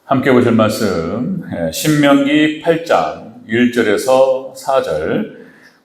함께 보실 말씀 신명기 8장 1절에서 4절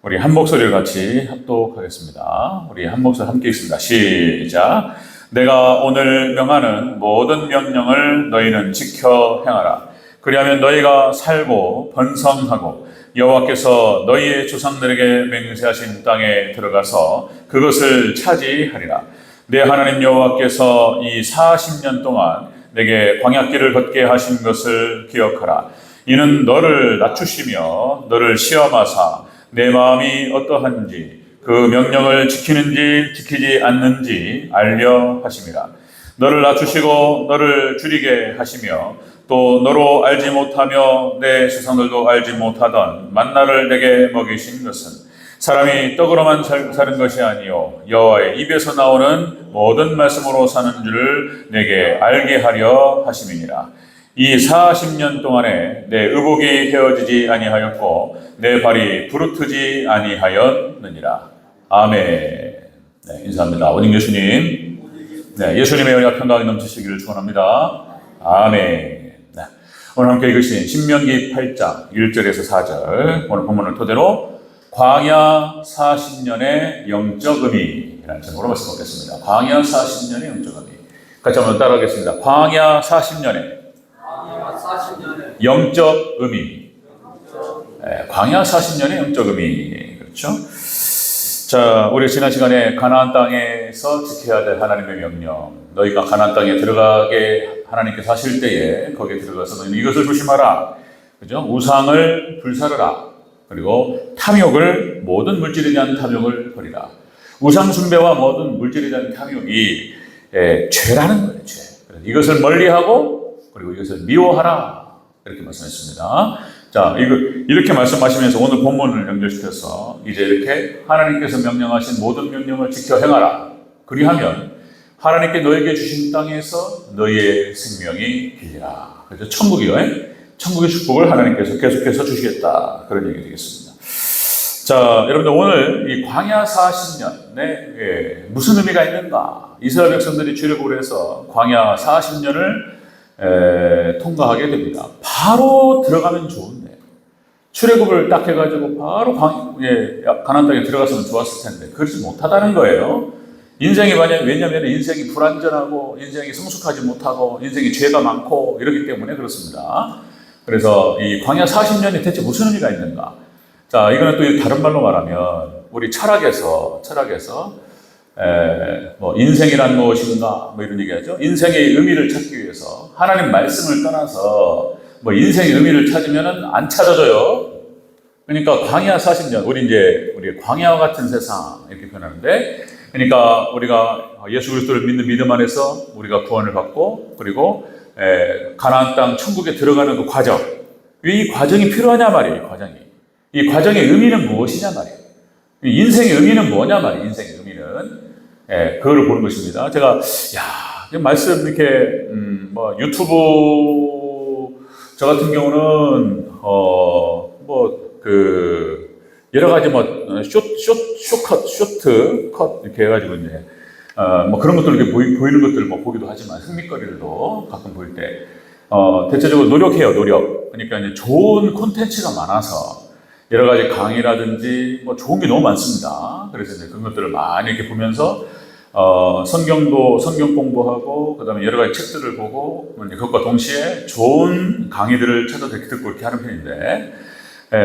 우리 한 목소리를 같이 합독하겠습니다. 우리 한 목소리 함께 읽습니다. 시작. 내가 오늘 명하는 모든 명령을 너희는 지켜 행하라. 그리하면 너희가 살고 번성하고 여호와께서 너희의 조상들에게 맹세하신 땅에 들어가서 그것을 차지하리라. 내 하나님 여호와께서 이 40년 동안 내게 광야길을 걷게 하신 것을 기억하라. 이는 너를 낮추시며 너를 시험하사 내 마음이 어떠한지 그 명령을 지키는지 지키지 않는지 알려 하심이라. 너를 낮추시고 너를 줄이게 하시며 또 너로 알지 못하며 내 조상들도 알지 못하던 만나를 내게 먹이신 것은 사람이 떡으로만 사는 것이 아니요 여호와의 입에서 나오는 모든 말씀으로 사는 줄을 내게 알게 하려 하심이니라. 이 40년 동안에 내 의복이 헤어지지 아니하였고 내 발이 부르트지 아니하였느니라. 아멘. 네, 인사합니다. 아버님 예수님. 네, 예수님의 은혜가 평강이 넘치시기를 축원합니다. 아멘. 네, 오늘 함께 읽으신 신명기 8장 1절에서 4절 오늘 본문을 토대로 광야 40년의 영적 의미라는 제목으로 말씀 드리겠습니다. 광야 40년의 영적 의미. 같이 한번 따라하겠습니다. 광야 40년의 영적 의미. 네, 광야 40년의 영적 의미. 그렇죠? 자, 우리 지난 시간에 가나안 땅에서 지켜야 될 하나님의 명령. 너희가 가나안 땅에 들어가게 하나님께서 하실 때에 거기에 들어가서 너희는 이것을 조심하라. 그죠? 우상을 불사르라. 그리고 탐욕을, 모든 물질에 대한 탐욕을 버리라. 우상 숭배와 모든 물질에 대한 탐욕이 죄라는 거예요, 죄. 그래서 이것을 멀리하고 그리고 이것을 미워하라. 이렇게 말씀했습니다. 자, 이렇게 말씀하시면서 오늘 본문을 연결시켜서 이제 이렇게 하나님께서 명령하신 모든 명령을 지켜 행하라. 그리하면 하나님께 너에게 주신 땅에서 너희의 생명이 길리라. 그래서 천국의 축복을 하나님께서 계속해서 주시겠다. 그런 얘기 되겠습니다. 자, 여러분들 오늘 이 광야 40년에 무슨 의미가 있는가? 이스라엘 백성들이 출애굽을 해서 광야 40년을 통과하게 됩니다. 바로 들어가면 좋은데 출애굽을 딱 해가지고 바로 가나안 땅에 들어갔으면 좋았을 텐데 그렇지 못하다는 거예요. 인생이 왜냐하면 인생이 불완전하고 인생이 성숙하지 못하고 인생이 죄가 많고 이러기 때문에 그렇습니다. 그래서 이 광야 40년이 대체 무슨 의미가 있는가? 자, 이거는 또 다른 말로 말하면 우리 철학에서 뭐 인생이란 무엇인가 뭐 이런 얘기하죠. 인생의 의미를 찾기 위해서 하나님 말씀을 떠나서 뭐 인생의 의미를 찾으면은 안 찾아져요. 그러니까 광야 40년 우리 광야와 같은 세상 이렇게 표현하는데, 그러니까 우리가 예수 그리스도를 믿는 믿음 안에서 우리가 구원을 받고 그리고 가나안 땅 천국에 들어가는 그 과정, 왜 이 과정이 필요하냐 말이에요. 이 과정의 의미는 무엇이냐 말이에요. 인생의 의미는 뭐냐 말이에요. 인생의 의미는 그거를 보는 것입니다. 제가 말씀 이렇게 뭐 유튜브 저 같은 경우는 여러 가지 쇼트 컷 이렇게 해가지고 이제 뭐 그런 것들 이렇게 보이는 것들 뭐 보기도 하지만 흥미거리들도 가끔 보일 때 대체적으로 노력해요. 그러니까 이제 좋은 콘텐츠가 많아서 여러 가지 강의라든지 뭐 좋은 게 너무 많습니다. 그래서 이제 그런 것들을 많이 이렇게 보면서 성경 공부하고 그다음에 여러 가지 책들을 보고 그것과 동시에 좋은 강의들을 찾아 듣고 이렇게 하는 편인데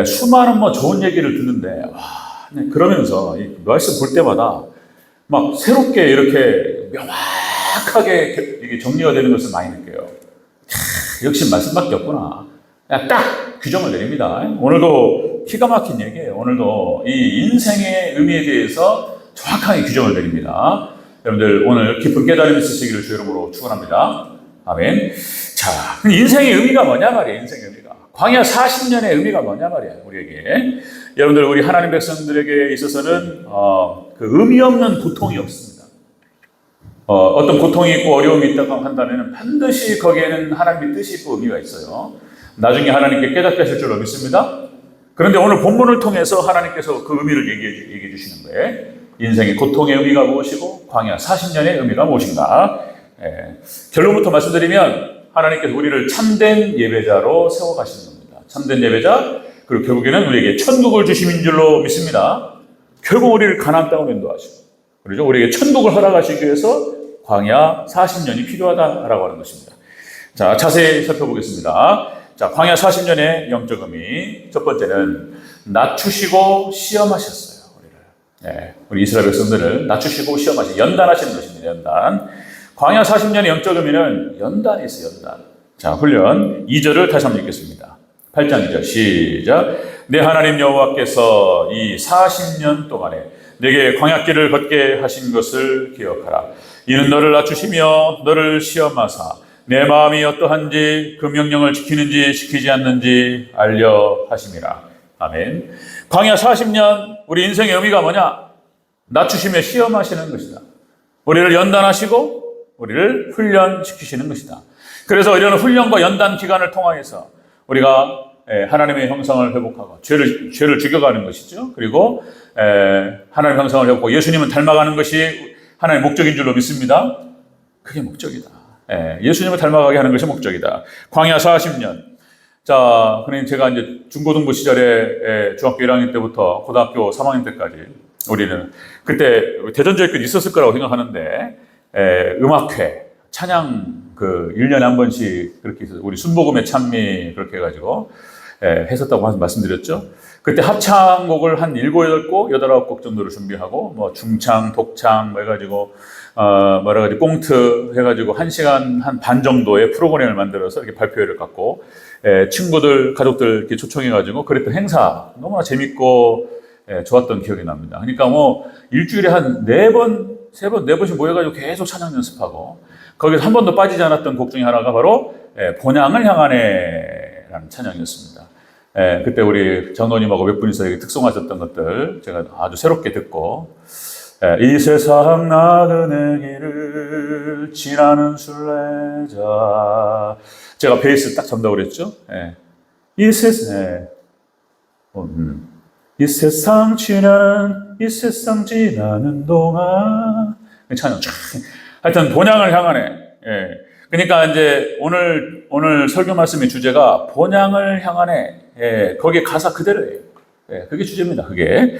수많은 뭐 좋은 얘기를 듣는데 그러면서 이 말씀 볼 때마다 막 새롭게 이렇게 명확하게 이게 정리가 되는 것을 많이 느껴요. 역시 말씀밖에 없구나. 딱 규정을 내립니다. 오늘도 기가 막힌 얘기예요. 오늘도 이 인생의 의미에 대해서 정확하게 규정을 내립니다. 여러분들 오늘 깊은 깨달음이 있으시기를 주 이름으로 축원합니다. 아멘. 자, 인생의 의미가 뭐냐 말이에요. 인생의 의미가. 광야 40년의 의미가 뭐냐 말이에요. 우리에게. 여러분들 우리 하나님 백성들에게 있어서는 그 의미 없는 고통이 없습니다. 어떤 고통이 있고 어려움이 있다고 한다면 반드시 거기에는 하나님의 뜻이 있고 의미가 있어요. 나중에 하나님께 깨닫게 하실 줄로 믿습니다. 그런데 오늘 본문을 통해서 하나님께서 그 의미를 얘기해 주시는 거예요. 인생의 고통의 의미가 무엇이고 광야 40년의 의미가 무엇인가. 결론부터 말씀드리면 하나님께서 우리를 참된 예배자로 세워가시는 겁니다. 참된 예배자, 그리고 결국에는 우리에게 천국을 주심인 줄로 믿습니다. 결국 우리를 가나안 땅으로 인도하시고, 그렇죠? 우리에게 천국을 허락하시기 위해서 광야 40년이 필요하다라고 하는 것입니다. 자, 자세히 살펴보겠습니다. 자, 광야 40년의 영적 의미. 첫 번째는 낮추시고 시험하셨어요. 우리를. 네, 우리 이스라엘 백성들을 낮추시고 시험하시고 연단하시는 것입니다. 연단. 광야 40년의 영적 의미는 연단이 있어요. 연단. 자, 훈련 2절을 다시 한번 읽겠습니다. 8장 2절 시작. 내 하나님 여호와께서 이 40년 동안에 내게 광야길을 걷게 하신 것을 기억하라. 이는 너를 낮추시며 너를 시험하사 내 마음이 어떠한지 그 명령을 지키는지 지키지 않는지 알려 하심이라. 아멘. 광야 40년 우리 인생의 의미가 뭐냐? 낮추시며 시험하시는 것이다. 우리를 연단하시고 우리를 훈련시키시는 것이다. 그래서 이런 훈련과 연단 기간을 통하여서 우리가 하나님의 형상을 회복하고 죄를 죽여가는 것이죠. 그리고 하나님의 형상을 회복하고 예수님을 닮아가는 것이 하나님의 목적인 줄로 믿습니다. 그게 목적이다. 예수님을 닮아가게 하는 것이 목적이다. 광야 40년. 자, 그러니 제가 이제 중고등부 시절에 중학교 1학년 때부터 고등학교 3학년 때까지 우리는 그때 대전제일교회 있었을 거라고 생각하는데 음악회, 찬양 1년에 한 번씩 그렇게 해서 우리 순복음의 찬미 그렇게 해가지고 했었다고 말씀드렸죠. 그때 합창곡을 한 7, 8곡, 8, 9곡 정도를 준비하고 뭐 중창, 독창 뭐 해가지고 여러 가지 꽁트 해가지고 1시간 한 반 정도의 프로그램을 만들어서 이렇게 발표회를 갖고 친구들, 가족들 이렇게 초청해가지고 그랬던 행사 너무나 재밌고 좋았던 기억이 납니다. 그러니까 뭐 일주일에 한 4번, 3번, 4번씩 모여가지고 계속 찬양 연습하고 거기서 한 번도 빠지지 않았던 곡 중에 하나가 바로 본향을 향하네라는 찬양이었습니다. 그때 우리 장로님하고 몇 분이서 특송하셨던 것들 제가 아주 새롭게 듣고 이 세상 나그네 길을 지나는 순례자 제가 베이스 딱 잡는다고 그랬죠. 이 세상 지나는 동안 찬양 하여튼 본향을 향하네. 그러니까 이제 오늘 설교 말씀의 주제가 본향을 향하네. 거기에 가사 그대로예요. 그게 주제입니다. 그게.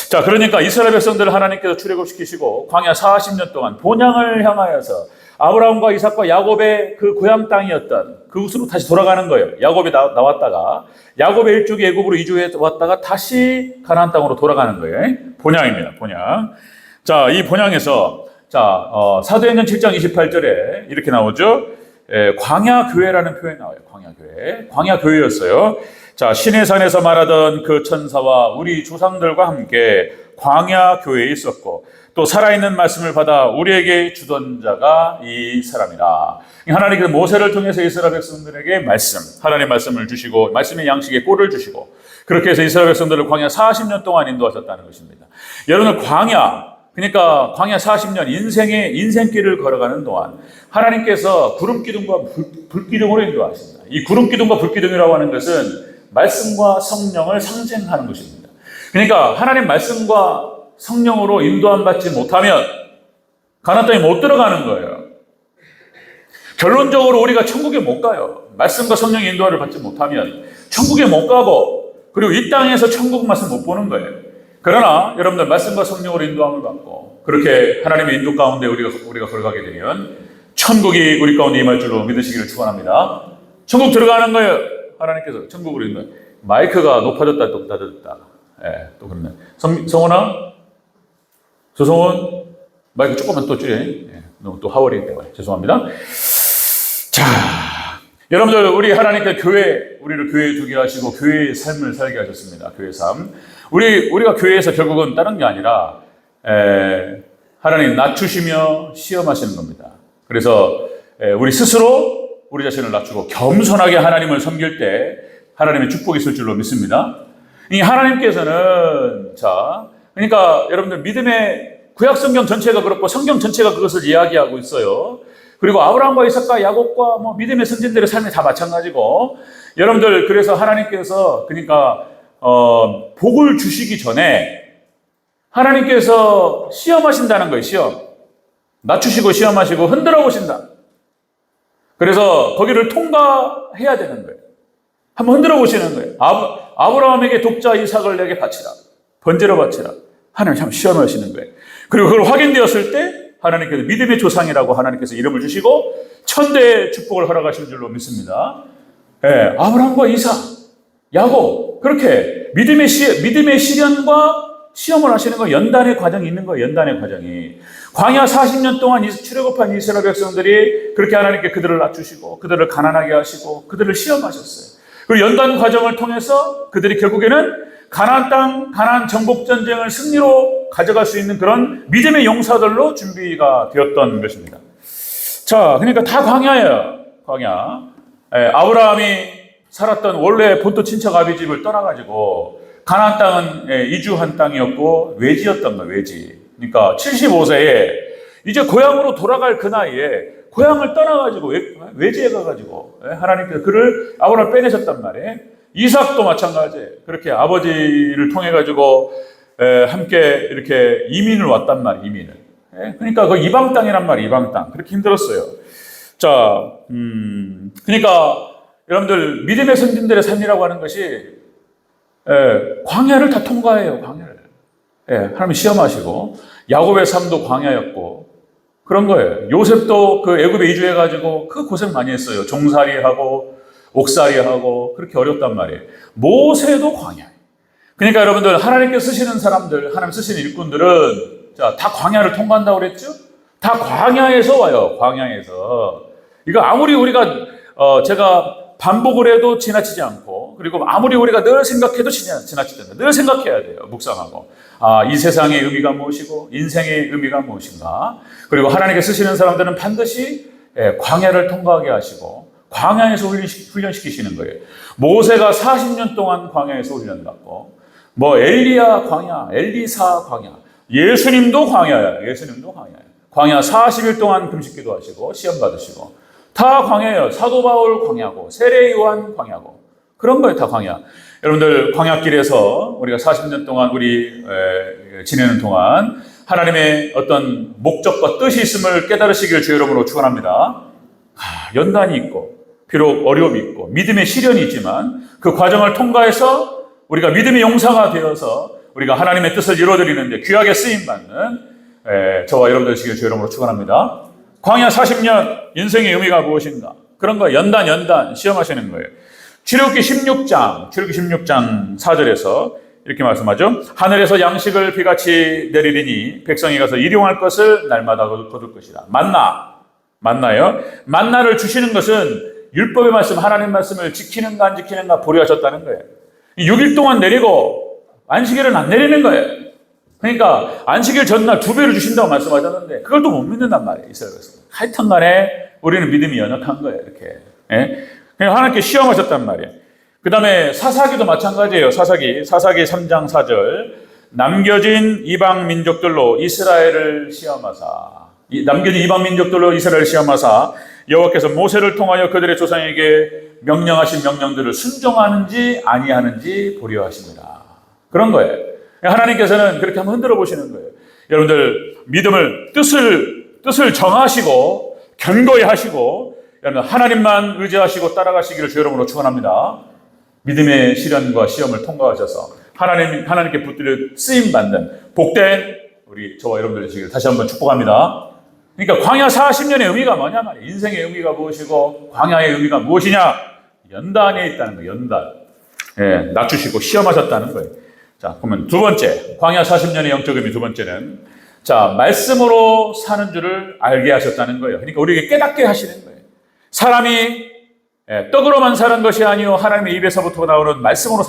자, 그러니까 이스라엘 백성들을 하나님께서 출애굽시키시고 광야 40년 동안 본향을 향하여서 아브라함과 이삭과 야곱의 그 고향 땅이었던 그곳으로 다시 돌아가는 거예요. 야곱이 나왔다가 야곱의 일족이 애굽으로 이주해 왔다가 다시 가나안 땅으로 돌아가는 거예요. 본향입니다. 본향. 자, 이 본향에서 사도행전 7장 28절에 이렇게 나오죠. 광야교회라는 표현이 나와요. 광야교회. 광야교회였어요. 자, 시내산에서 말하던 그 천사와 우리 조상들과 함께 광야교회에 있었고 또 살아있는 말씀을 받아 우리에게 주던 자가 이 사람이라. 하나님께서 모세를 통해서 이스라엘 백성들에게 하나님의 말씀을 주시고 말씀의 양식에 꼴을 주시고 그렇게 해서 이스라엘 백성들을 광야 40년 동안 인도하셨다는 것입니다. 여러분 그러니까 광야 40년 인생길을 걸어가는 동안 하나님께서 구름기둥과 불기둥으로 인도하십니다. 이 구름기둥과 불기둥이라고 하는 것은 말씀과 성령을 상징하는 것입니다. 그러니까 하나님 말씀과 성령으로 인도함 받지 못하면 가나안 땅에 못 들어가는 거예요. 결론적으로 우리가 천국에 못 가요. 말씀과 성령의 인도를 받지 못하면 천국에 못 가고 그리고 이 땅에서 천국 맛을 못 보는 거예요. 그러나 여러분들 말씀과 성령으로 인도함을 받고 그렇게 하나님의 인도 가운데 우리가 걸어가게 되면 천국이 우리 가운데 임할 줄로 믿으시기를 축원합니다. 천국 들어가는 거예요. 하나님께서 천국으로 인도해. 마이크가 높아졌다 또 낮아졌다. 또 그러네. 성원아, 조성원 마이크 조금만 또 줄여. 너무 또 하월이기 때문에 죄송합니다. 자, 여러분들 우리 하나님께서 우리를 교회에 두게 하시고 교회의 삶을 살게 하셨습니다. 교회 삶. 우리가 교회에서 결국은 다른 게 아니라 하나님 낮추시며 시험하시는 겁니다. 그래서 우리 스스로 우리 자신을 낮추고 겸손하게 하나님을 섬길 때 하나님의 축복이 있을 줄로 믿습니다. 이 하나님께서는 그러니까 여러분들 믿음의 구약 성경 전체가 그렇고 성경 전체가 그것을 이야기하고 있어요. 그리고 아브라함과 이삭과 야곱과 믿음의 선진들의 삶이 다 마찬가지고 여러분들 그래서 하나님께서 그러니까 복을 주시기 전에 하나님께서 시험하신다는 거예요. 시험. 낮추시고 시험하시고 흔들어 보신다. 그래서 거기를 통과해야 되는 거예요. 한번 흔들어 보시는 거예요. 아브라함에게 독자 이삭을 내게 바치라. 번제로 바치라. 하나님 참 시험하시는 거예요. 그리고 그걸 확인되었을 때 하나님께서 믿음의 조상이라고 하나님께서 이름을 주시고 천대의 축복을 허락하실 줄로 믿습니다. 예, 아브라함과 이삭, 야곱 그렇게 믿음의 시련과 시험을 하시는 거 연단의 과정이 있는 거예요. 연단의 과정이. 광야 40년 동안 출애굽한 이스라엘 백성들이 그렇게 하나님께 그들을 낮추시고 그들을 가난하게 하시고 그들을 시험하셨어요. 그리고 연단 과정을 통해서 그들이 결국에는 가나안 땅, 가나안 정복 전쟁을 승리로 가져갈 수 있는 그런 믿음의 용사들로 준비가 되었던 것입니다. 자, 그러니까 다 광야예요. 광야. 아브라함이 살았던 원래 본토 친척 아비 집을 떠나가지고 가나안 땅은 이주한 땅이었고 외지였던 거예요. 외지. 그러니까 75세에 이제 고향으로 돌아갈 그 나이에 고향을 떠나가지고 외지에 가가지고 하나님께서 그를 아브라함을 빼내셨단 말이에요. 이삭도 마찬가지예요. 그렇게 아버지를 통해 가지고 함께 이렇게 이민을 왔단 말이에요. 이민을. 그러니까 그 이방 땅이란 말이에요. 이방 땅. 그렇게 힘들었어요. 자, 그러니까 여러분들 믿음의 선진들의 삶이라고 하는 것이 광야를 다 통과해요. 광야를. 하나님 시험하시고 야곱의 삶도 광야였고 그런 거예요. 요셉도 그 애굽에 이주해가지고 그 고생 많이 했어요. 종살이하고 옥살이하고 그렇게 어렵단 말이에요. 모세도 광야예요. 그러니까 여러분들 하나님께 쓰시는 사람들, 하나님 쓰시는 일꾼들은 자, 다 광야를 통과한다고 그랬죠? 다 광야에서 와요. 광야에서. 이거 아무리 우리가 제가 반복을 해도 지나치지 않고 그리고 아무리 우리가 늘 생각해도 지나치지 않는다. 늘 생각해야 돼요. 묵상하고. 이 세상의 의미가 무엇이고 인생의 의미가 무엇인가. 그리고 하나님께 쓰시는 사람들은 반드시 광야를 통과하게 하시고 광야에서 훈련시키시는 거예요. 모세가 40년 동안 광야에서 훈련받고 엘리야 광야, 엘리사 광야, 예수님도 광야예요. 예수님도 광야예요. 광야 40일 동안 금식기도 하시고 시험 받으시고 다 광야예요. 사도 바울 광야고 세례 요한 광야고 그런 거예요. 다 광야. 여러분들 광야길에서 우리가 40년 동안 우리 지내는 동안 하나님의 어떤 목적과 뜻이 있음을 깨달으시길 주 이름으로 축원합니다. 연단이 있고 비록 어려움이 있고 믿음의 시련이 있지만 그 과정을 통과해서 우리가 믿음의 용사가 되어서 우리가 하나님의 뜻을 이루어드리는데 귀하게 쓰임받는 저와 여러분들 되시길 주 이름으로 축원합니다. 광야 40년 인생의 의미가 무엇인가? 그런 거 연단 시험하시는 거예요. 출애굽기 16장 4절에서 이렇게 말씀하죠. 하늘에서 양식을 비같이 내리리니 백성이 가서 일용할 것을 날마다 거둘 것이다. 만나요. 만나를 주시는 것은 율법의 말씀, 하나님 말씀을 지키는가 안 지키는가 보류하셨다는 거예요. 6일 동안 내리고 안식일은 안 내리는 거예요. 그러니까 안식일 전날 2배를 주신다고 말씀하셨는데 그걸 또 못 믿는단 말이에요. 이스라엘 백성. 하여튼 간에 우리는 믿음이 연약한 거예요. 이렇게. 그냥 하나님께 시험하셨단 말이에요. 그 다음에 사사기도 마찬가지예요. 사사기 3장 4절. 남겨진 이방 민족들로 이스라엘을 시험하사. 남겨진 이방 민족들로 이스라엘을 시험하사 여호와께서 모세를 통하여 그들의 조상에게 명령하신 명령들을 순종하는지 아니하는지 보려 하십니다. 그런 거예요. 하나님께서는 그렇게 한번 흔들어 보시는 거예요. 여러분들 믿음을 뜻을 정하시고 견고히 하시고 여러분 하나님만 의지하시고 따라가시기를 주 여러분으로 축원합니다. 믿음의 시련과 시험을 통과하셔서 하나님께 붙들려 쓰임 받는 복된 우리 저와 여러분들 되시기를 다시 한번 축복합니다. 그러니까 광야 40년의 의미가 뭐냐 말이에요. 인생의 의미가 무엇이고 광야의 의미가 무엇이냐? 연단에 있다는 거예요. 연단. 낮추시고 시험하셨다는 거예요. 자, 그러면 두 번째, 광야 40년의 영적 의미 두 번째는 자, 말씀으로 사는 줄을 알게 하셨다는 거예요. 그러니까 우리에게 깨닫게 하시는 거예요. 사람이 떡으로만 사는 것이 아니요 하나님의 입에서부터 나오는 말씀으로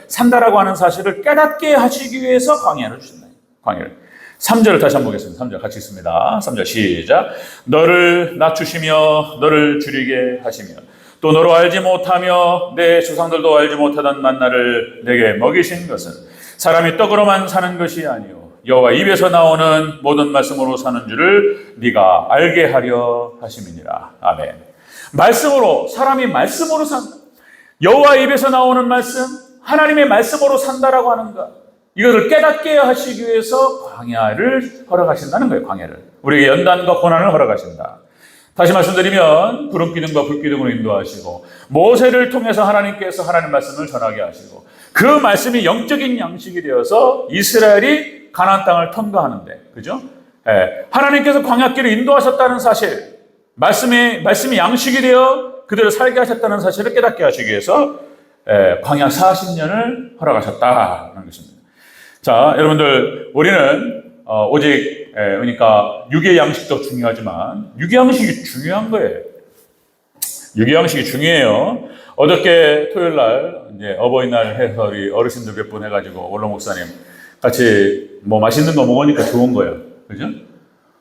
산다라고 하는 사실을 깨닫게 하시기 위해서 광야를 주신다. 광야를. 3절을 다시 한번 보겠습니다. 3절 같이 읽습니다. 3절 시작. 너를 낮추시며 너를 줄이게 하시며 또 너로 알지 못하며 내 조상들도 알지 못하던 만나를 내게 먹이신 것은 사람이 떡으로만 사는 것이 아니요 여호와 입에서 나오는 모든 말씀으로 사는 줄을 네가 알게 하려 하심이니라. 아멘. 말씀으로 사람이 말씀으로 산다. 여호와 입에서 나오는 말씀, 하나님의 말씀으로 산다라고 하는 것. 이것을 깨닫게 하시기 위해서 광야를 허락하신다는 거예요. 광야를. 우리에게 연단과 고난을 허락하신다. 다시 말씀드리면 구름기둥과 불기둥으로 인도하시고 모세를 통해서 하나님께서 하나님 말씀을 전하게 하시고 그 말씀이 영적인 양식이 되어서 이스라엘이 가나안 땅을 통과하는데, 그죠? 예, 하나님께서 광야길을 인도하셨다는 사실, 말씀이 양식이 되어 그들을 살게 하셨다는 사실을 깨닫게 하시기 위해서 광야 40년을 허락하셨다는 것입니다. 자, 여러분들, 우리는 오직 그러니까 육의 양식도 중요하지만 육의 양식이 중요한 거예요. 육의 양식이 중요해요. 어저께 토요일 날 이제 어버이날 해서 우리 어르신들 몇 분 해가지고 원로 목사님 같이 뭐 맛있는 거 먹으니까 좋은 거예요. 그죠?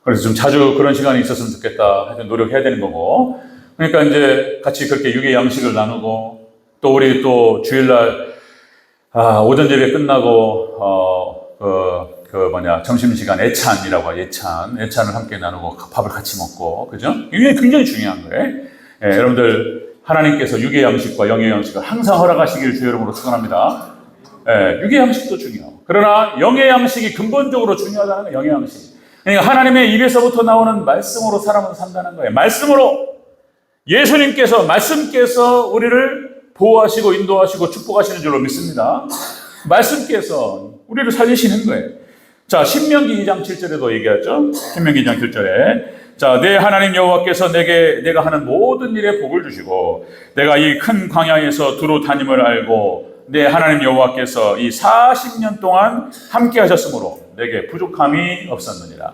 그래서 좀 자주 그런 시간이 있었으면 좋겠다. 하여튼 노력해야 되는 거고. 그러니까 이제 같이 그렇게 육의 양식을 나누고 또 우리 또 주일날 오전 예배 끝나고 점심시간 애찬이라고 애찬을 함께 나누고 밥을 같이 먹고, 그죠? 이게 굉장히 중요한 거예요. 예, 여러분들, 하나님께서 육의 양식과 영의 양식을 항상 허락하시길 주의 이름으로 축원합니다. 예, 육의 양식도 중요하고. 그러나 영의 양식이 근본적으로 중요하다는 거예요, 영의 양식. 그러니까 하나님의 입에서부터 나오는 말씀으로 사람은 산다는 거예요. 말씀으로. 예수님께서, 말씀께서 우리를 보호하시고 인도하시고 축복하시는 줄로 믿습니다. 말씀께서 우리를 살리시는 거예요. 자, 신명기 2장 7절에도 얘기하죠. 신명기 2장 7절에 자, 내 하나님 여호와께서 내가 하는 모든 일에 복을 주시고 내가 이 큰 광야에서 두루 다님을 알고 내 하나님 여호와께서 이 40년 동안 함께 하셨으므로 내게 부족함이 없었느니라.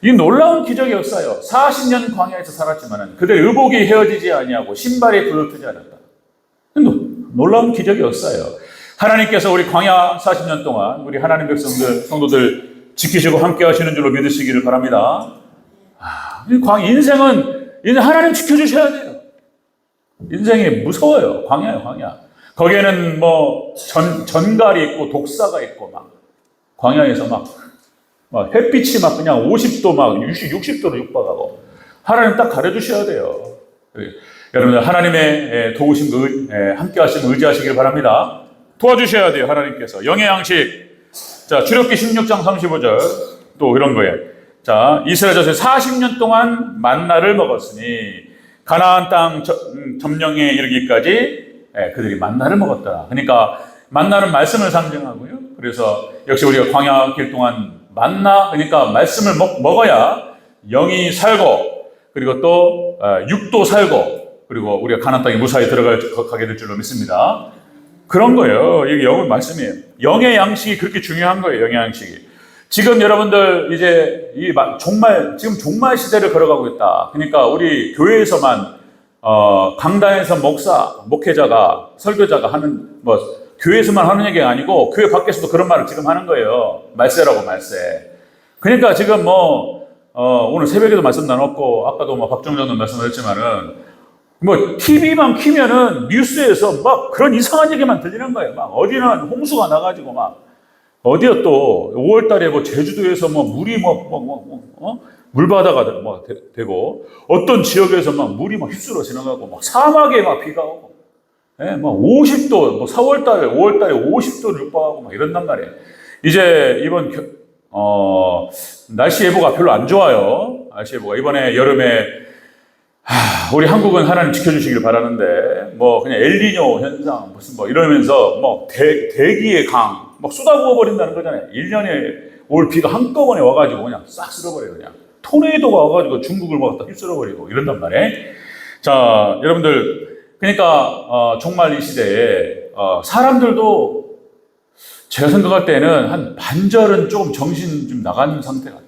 이 놀라운 기적의 역사요. 40년 광야에서 살았지만은 그들의 의복이 헤어지지 아니하고 신발이 부르트지 않았다. 놀라운 기적의 역사예요. 하나님께서 우리 광야 40년 동안 우리 하나님 성도들 지키시고 함께 하시는 줄로 믿으시기를 바랍니다. 인생은 하나님 지켜주셔야 돼요. 인생이 무서워요. 광야예요, 광야. 거기에는 뭐 전갈이 있고 독사가 있고 막 광야에서 막 햇빛이 막 그냥 50도 막 60도로 육박하고 하나님 딱 가려주셔야 돼요. 여러분들 하나님의 도우심 함께 하시면 의지하시길 바랍니다. 도와주셔야 돼요, 하나님께서. 영의 양식. 자, 출애굽기 16장 35절 또 이런 거예요. 자, 이스라엘 자손이 40년 동안 만나를 먹었으니 가나안 땅 점령에 이르기까지 그들이 만나를 먹었다. 그러니까 만나는 말씀을 상징하고요. 그래서 역시 우리가 광야 길 동안 만나, 그러니까 말씀을 먹어야 영이 살고 그리고 또 육도 살고 그리고 우리가 가나안 땅에 무사히 들어가게 될 줄로 믿습니다. 그런 거예요. 이게 영의 말씀이에요. 영의 양식이 그렇게 중요한 거예요. 영의 양식이. 지금 여러분들 이제 지금 종말 시대를 걸어가고 있다. 그러니까 우리 교회에서만 강단에서 목회자가 설교자가 하는 교회에서만 하는 얘기가 아니고 교회 밖에서도 그런 말을 지금 하는 거예요. 말세라고 말세. 그러니까 지금 오늘 새벽에도 말씀 나눴고 아까도 박정전도 말씀하셨지만은 TV만 키면은 뉴스에서 막 그런 이상한 얘기만 들리는 거예요. 막 어디는 홍수가 나가지고 어디야 또 5월 달에 제주도에서 물이 물바다가 되고 어떤 지역에서 물이 휩쓸어 지나가고 사막에 비가 오고 50도 4월 달에 5월 달에 50도를 육박하고 이런단 말이에요. 이제 이번 날씨 예보가 별로 안 좋아요. 날씨 예보가 이번에 여름에 우리 한국은 하나님 지켜주시길 바라는데 그냥 엘니뇨 현상 이러면서 대기의 강 쏟아부어 버린다는 거잖아요. 1년에 올 비가 한꺼번에 와가지고 그냥 싹 쓸어버려요. 그냥 토네이도가 와가지고 중국을 다 휩쓸어버리고 이런단 말이에요. 자, 여러분들 그러니까 정말 이 시대에 사람들도 제가 생각할 때는 한 반절은 조금 정신 좀 나간 상태 같아요.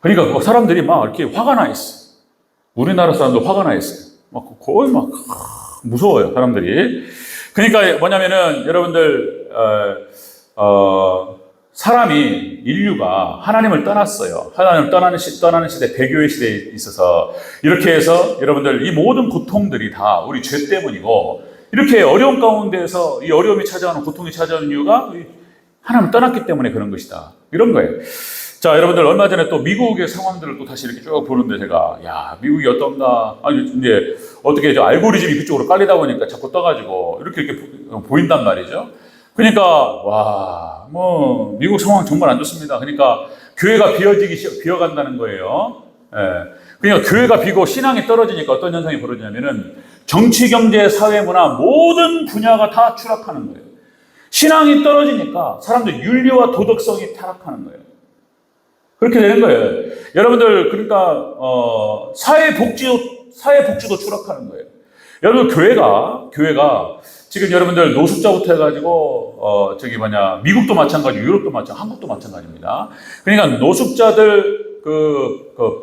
그러니까 사람들이 이렇게 화가 나 있어요. 우리나라 사람도 화가 나 있어요. 거의 무서워요, 사람들이. 그러니까 뭐냐면은 여러분들 인류가 하나님을 떠났어요. 하나님을 떠나는 시대, 배교의 시대에 있어서 이렇게 해서 여러분들 이 모든 고통들이 다 우리 죄 때문이고 이렇게 어려운 가운데에서 이 어려움이 찾아오는 고통이 찾아오는 이유가 하나님을 떠났기 때문에 그런 것이다. 이런 거예요. 자, 여러분들 얼마 전에 또 미국의 상황들을 또 다시 이렇게 쭉 보는데 제가 미국이 어떤가 이제 어떻게 알고리즘이 그쪽으로 깔리다 보니까 자꾸 떠가지고 이렇게 보인단 말이죠. 그러니까 미국 상황 정말 안 좋습니다. 그러니까 교회가 비어간다는 거예요. 예. 그러니까 교회가 비고 신앙이 떨어지니까 어떤 현상이 벌어지냐면은 정치, 경제, 사회, 문화 모든 분야가 다 추락하는 거예요. 신앙이 떨어지니까 사람들 윤리와 도덕성이 타락하는 거예요. 그렇게 되는 거예요. 여러분들 그러니까 사회복지도 추락하는 거예요. 여러분 교회가 지금 여러분들 노숙자부터 해가지고 미국도 마찬가지, 유럽도 마찬가지, 한국도 마찬가지입니다. 그러니까 노숙자들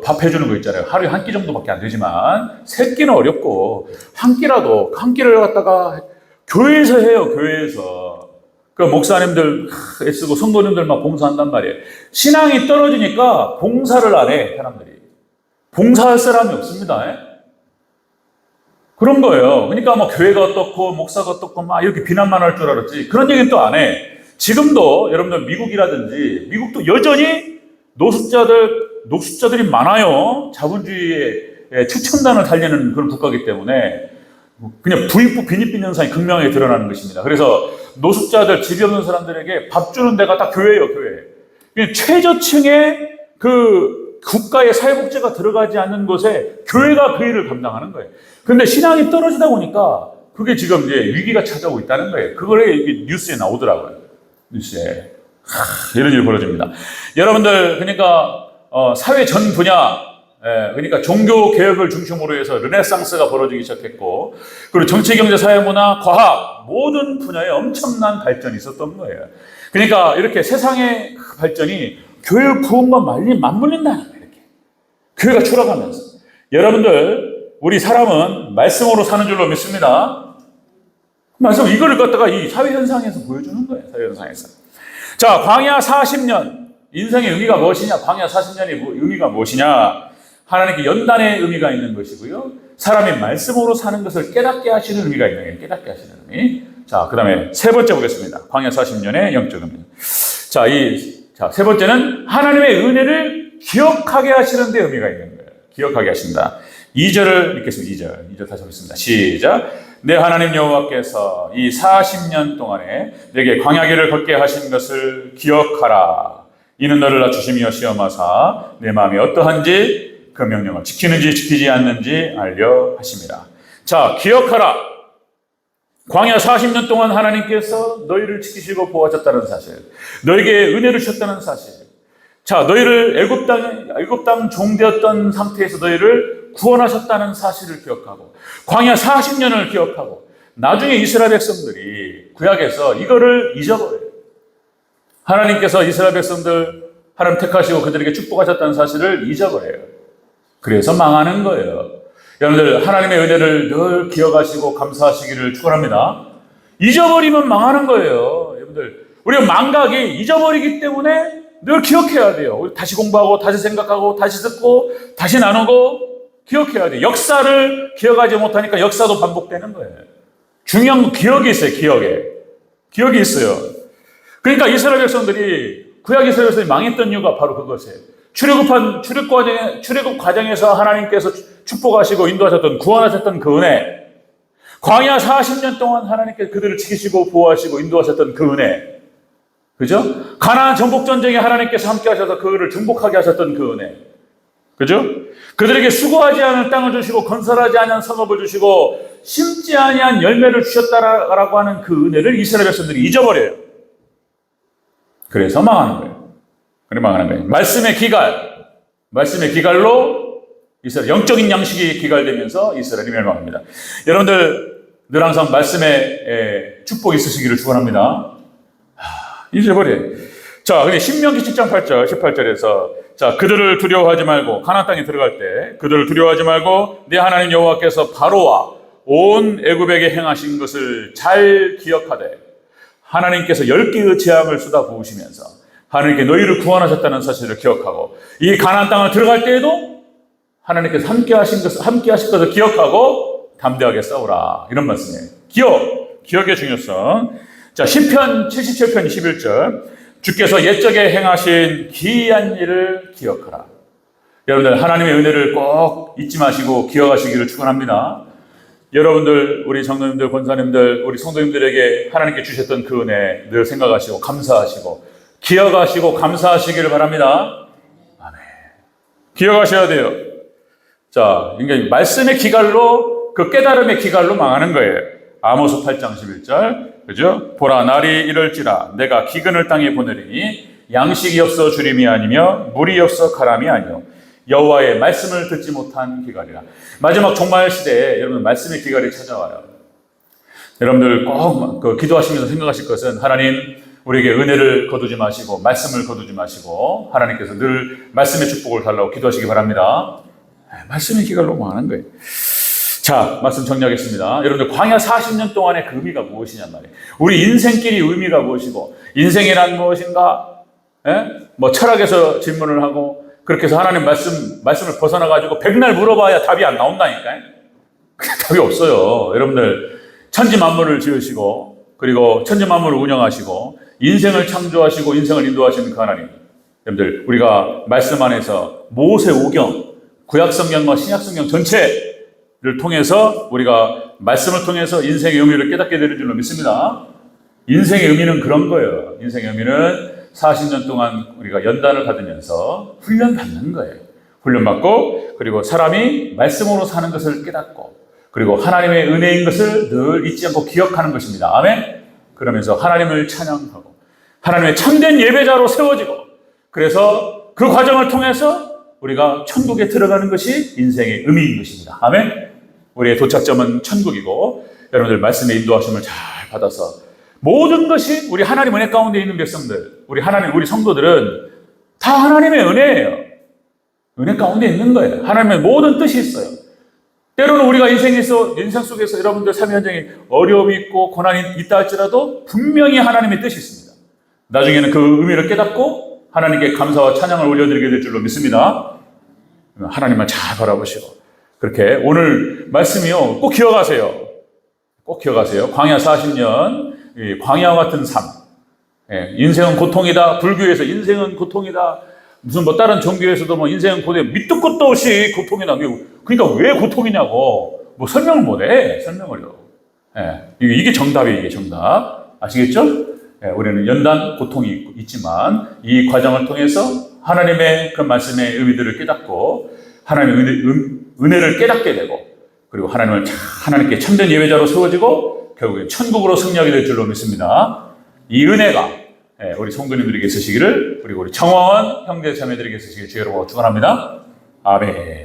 밥 해주는 거 있잖아요. 하루에 한 끼 정도밖에 안 되지만 세 끼는 어렵고 한 끼를 갖다가 교회에서 해요. 교회에서 그 목사님들 애쓰고 성도님들 막 봉사한단 말이에요. 신앙이 떨어지니까 봉사를 안 해. 사람들이 봉사할 사람이 없습니다. 그런 거예요. 그러니까 뭐 교회가 어떻고 목사가 어떻고 막 이렇게 비난만 할 줄 알았지 그런 얘기는 또 안 해. 지금도 여러분들 미국도 여전히 노숙자들이 많아요. 자본주의의 최첨단을 달리는 그런 국가이기 때문에 그냥 부익부 빈익빈 현상이 극명하게 드러나는 것입니다. 그래서 노숙자들, 집이 없는 사람들에게 밥 주는 데가 다 교회예요, 교회. 최저층의 그 국가의 사회복지가 들어가지 않는 곳에 교회가 그 일을 감당하는 거예요. 그런데 신앙이 떨어지다 보니까 그게 지금 이제 위기가 찾아오고 있다는 거예요. 그걸 뉴스에 나오더라고요. 뉴스에. 이런 일이 벌어집니다. 여러분들, 그러니까, 사회 전 분야, 그러니까 종교 개혁을 중심으로 해서 르네상스가 벌어지기 시작했고, 그리고 정치, 경제, 사회, 문화, 과학, 모든 분야에 엄청난 발전이 있었던 거예요. 그러니까 이렇게 세상의 발전이 교회 구원과 맞물린다는 거예요. 이렇게. 교회가 추락하면서. 여러분들, 우리 사람은 말씀으로 사는 줄로 믿습니다. 말씀, 이거를 갖다가 이 사회현상에서 보여주는 거예요. 사회현상에서. 자, 광야 40년. 인생의 의미가 무엇이냐? 광야 40년의 의미가 무엇이냐? 하나님께 연단의 의미가 있는 것이고요. 사람이 말씀으로 사는 것을 깨닫게 하시는 의미가 있는 거예요. 깨닫게 하시는 의미. 자, 그 다음에 세 번째 보겠습니다. 광야 40년의 영적 의미. 자, 세 번째는 하나님의 은혜를 기억하게 하시는 데 의미가 있는 거예요. 기억하게 하신다. 2절을 읽겠습니다. 2절 다시 하겠습니다. 시작. 내 하나님 여호와께서 이 40년 동안에 내게 광야길을 걷게 하신 것을 기억하라. 이는 너를 낮추시며 시험하사 내 마음이 어떠한지 그 명령을 지키는지 지키지 않는지 알려 하심이라. 자, 기억하라. 광야 40년 동안 하나님께서 너희를 지키시고 보호하셨다는 사실, 너에게 은혜를 주셨다는 사실. 자, 너희를 애굽 땅 종되었던 상태에서 너희를 구원하셨다는 사실을 기억하고, 광야 40년을 기억하고, 나중에 이스라엘 백성들이 구약에서 이거를 잊어버려요. 하나님께서 이스라엘 백성들 하나님 택하시고 그들에게 축복하셨다는 사실을 잊어버려요. 그래서 망하는 거예요. 여러분들, 하나님의 은혜를 늘 기억하시고 감사하시기를 축원합니다. 잊어버리면 망하는 거예요. 여러분들, 우리가 망각이 잊어버리기 때문에 늘 기억해야 돼요. 우리 다시 공부하고 다시 생각하고 다시 듣고 다시 나누고 기억해야 돼요. 역사를 기억하지 못하니까 역사도 반복되는 거예요. 중요한 건 기억이 있어요. 기억이 있어요. 그러니까 이스라엘 백성들이 구약 이스라엘 백성이 망했던 이유가 바로 그것이에요. 출애굽 과정에서 하나님께서 축복하시고 인도하셨던, 구원하셨던 그 은혜, 광야 40년 동안 하나님께서 그들을 지키시고 보호하시고 인도하셨던 그 은혜, 그죠? 가나안 정복 전쟁에 하나님께서 함께 하셔서 그들을 정복하게 하셨던 그 은혜, 그죠? 그들에게 수고하지 않은 땅을 주시고 건설하지 않은 성읍을 주시고 심지 아니한 열매를 주셨다라고 하는 그 은혜를 이스라엘 백성들이 잊어버려요. 그래서 망하는 거예요. 말씀의 기갈로 이스라엘, 영적인 양식이 기갈되면서 이스라엘이 멸망합니다. 여러분들, 늘 항상 말씀에 축복이 있으시기를 축원합니다. 잊어버려요. 자, 근데 신명기 7장 8절, 18절에서 자, 그들을 두려워하지 말고, 가나안 땅에 들어갈 때 그들을 두려워하지 말고 네 하나님 여호와께서 바로와 온 애굽에게 행하신 것을 잘 기억하되, 하나님께서 10개의 재앙을 쏟아 부으시면서 하나님께 너희를 구원하셨다는 사실을 기억하고, 이 가나안 땅을 들어갈 때에도 하나님께서 함께 하실 것을 기억하고 담대하게 싸우라. 이런 말씀이에요. 기억의 중요성. 자, 시편 77편 21절. 주께서 옛적에 행하신 기이한 일을 기억하라. 여러분들, 하나님의 은혜를 꼭 잊지 마시고 기억하시기를 축원합니다. 여러분들, 우리 성도님들, 권사님들, 우리 성도님들에게 하나님께 주셨던 그 은혜 늘 생각하시고 감사하시고 기억하시고 감사하시기를 바랍니다. 아멘. 기억하셔야 돼요. 자, 그러니까 말씀의 기갈로, 그 깨달음의 기갈로 망하는 거예요. 아모스 8장 11절. 그죠? 보라, 날이 이럴지라 내가 기근을 땅에 보내리니 양식이 없어 주림이 아니며 물이 없어 가람이 아니요 여호와의 말씀을 듣지 못한 기갈이라. 마지막 종말 시대에 여러분 말씀의 기갈이 찾아와요. 여러분들 꼭 기도하시면서 생각하실 것은 하나님 우리에게 은혜를 거두지 마시고 말씀을 거두지 마시고 하나님께서 늘 말씀의 축복을 달라고 기도하시기 바랍니다. 말씀의 기갈로 망하는 거예요. 자, 말씀 정리하겠습니다. 여러분들 광야 40년 동안의 그 의미가 무엇이냔 말이에요. 우리 인생끼리 의미가 무엇이고 인생이란 무엇인가? 뭐 철학에서 질문을 하고 그렇게 해서 하나님 말씀을 벗어나가지고 백날 물어봐야 답이 안 나온다니까요. 답이 없어요. 여러분들 천지 만물을 지으시고 그리고 천지 만물을 운영하시고 인생을 창조하시고 인생을 인도하시는 그 하나님. 여러분들 우리가 말씀 안에서 모세오경, 구약성경과 신약성경 전체를 통해서 우리가 말씀을 통해서 인생의 의미를 깨닫게 되는 줄로 믿습니다. 인생의 의미는 그런 거예요. 인생의 의미는 40년 동안 우리가 연단을 받으면서 훈련받는 거예요. 훈련받고 그리고 사람이 말씀으로 사는 것을 깨닫고 그리고 하나님의 은혜인 것을 늘 잊지 않고 기억하는 것입니다. 아멘? 그러면서 하나님을 찬양하고 하나님의 참된 예배자로 세워지고 그래서 그 과정을 통해서 우리가 천국에 들어가는 것이 인생의 의미인 것입니다. 아멘? 우리의 도착점은 천국이고 여러분들 말씀의 인도하심을 잘 받아서 모든 것이 우리 하나님 은혜 가운데 있는 백성들, 우리 성도들은 다 하나님의 은혜예요. 은혜 가운데 있는 거예요. 하나님의 모든 뜻이 있어요. 때로는 우리가 인생 속에서 여러분들 삶의 현장에 어려움이 있고 고난이 있다 할지라도 분명히 하나님의 뜻이 있습니다. 나중에는 그 의미를 깨닫고 하나님께 감사와 찬양을 올려드리게 될 줄로 믿습니다. 하나님만 잘 바라보시고 그렇게 오늘 말씀이요 꼭 기억하세요. 꼭 기억하세요. 광야 40년 광야와 같은 삶. 인생은 고통이다. 불교에서 인생은 고통이다. 무슨 뭐 다른 종교에서도 뭐 인생은 고통, 밑도 끝도 없이 고통이다. 그러니까 왜 고통이냐고 뭐 설명을 못해. 설명을요. 이게 정답이에요. 이게 정답. 아시겠죠? 우리는 연단 고통이 있지만 이 과정을 통해서 하나님의 그 말씀의 의미들을 깨닫고 하나님의 은혜를 깨닫게 되고 그리고 하나님께 참된 예배자로 세워지고 결국엔 천국으로 승리하게 될 줄로 믿습니다. 이 은혜가 우리 성도님들에게 있으시기를 그리고 우리 청원 형제 자매들에게 있으시기를 주의 이름으로 축원합니다. 아멘.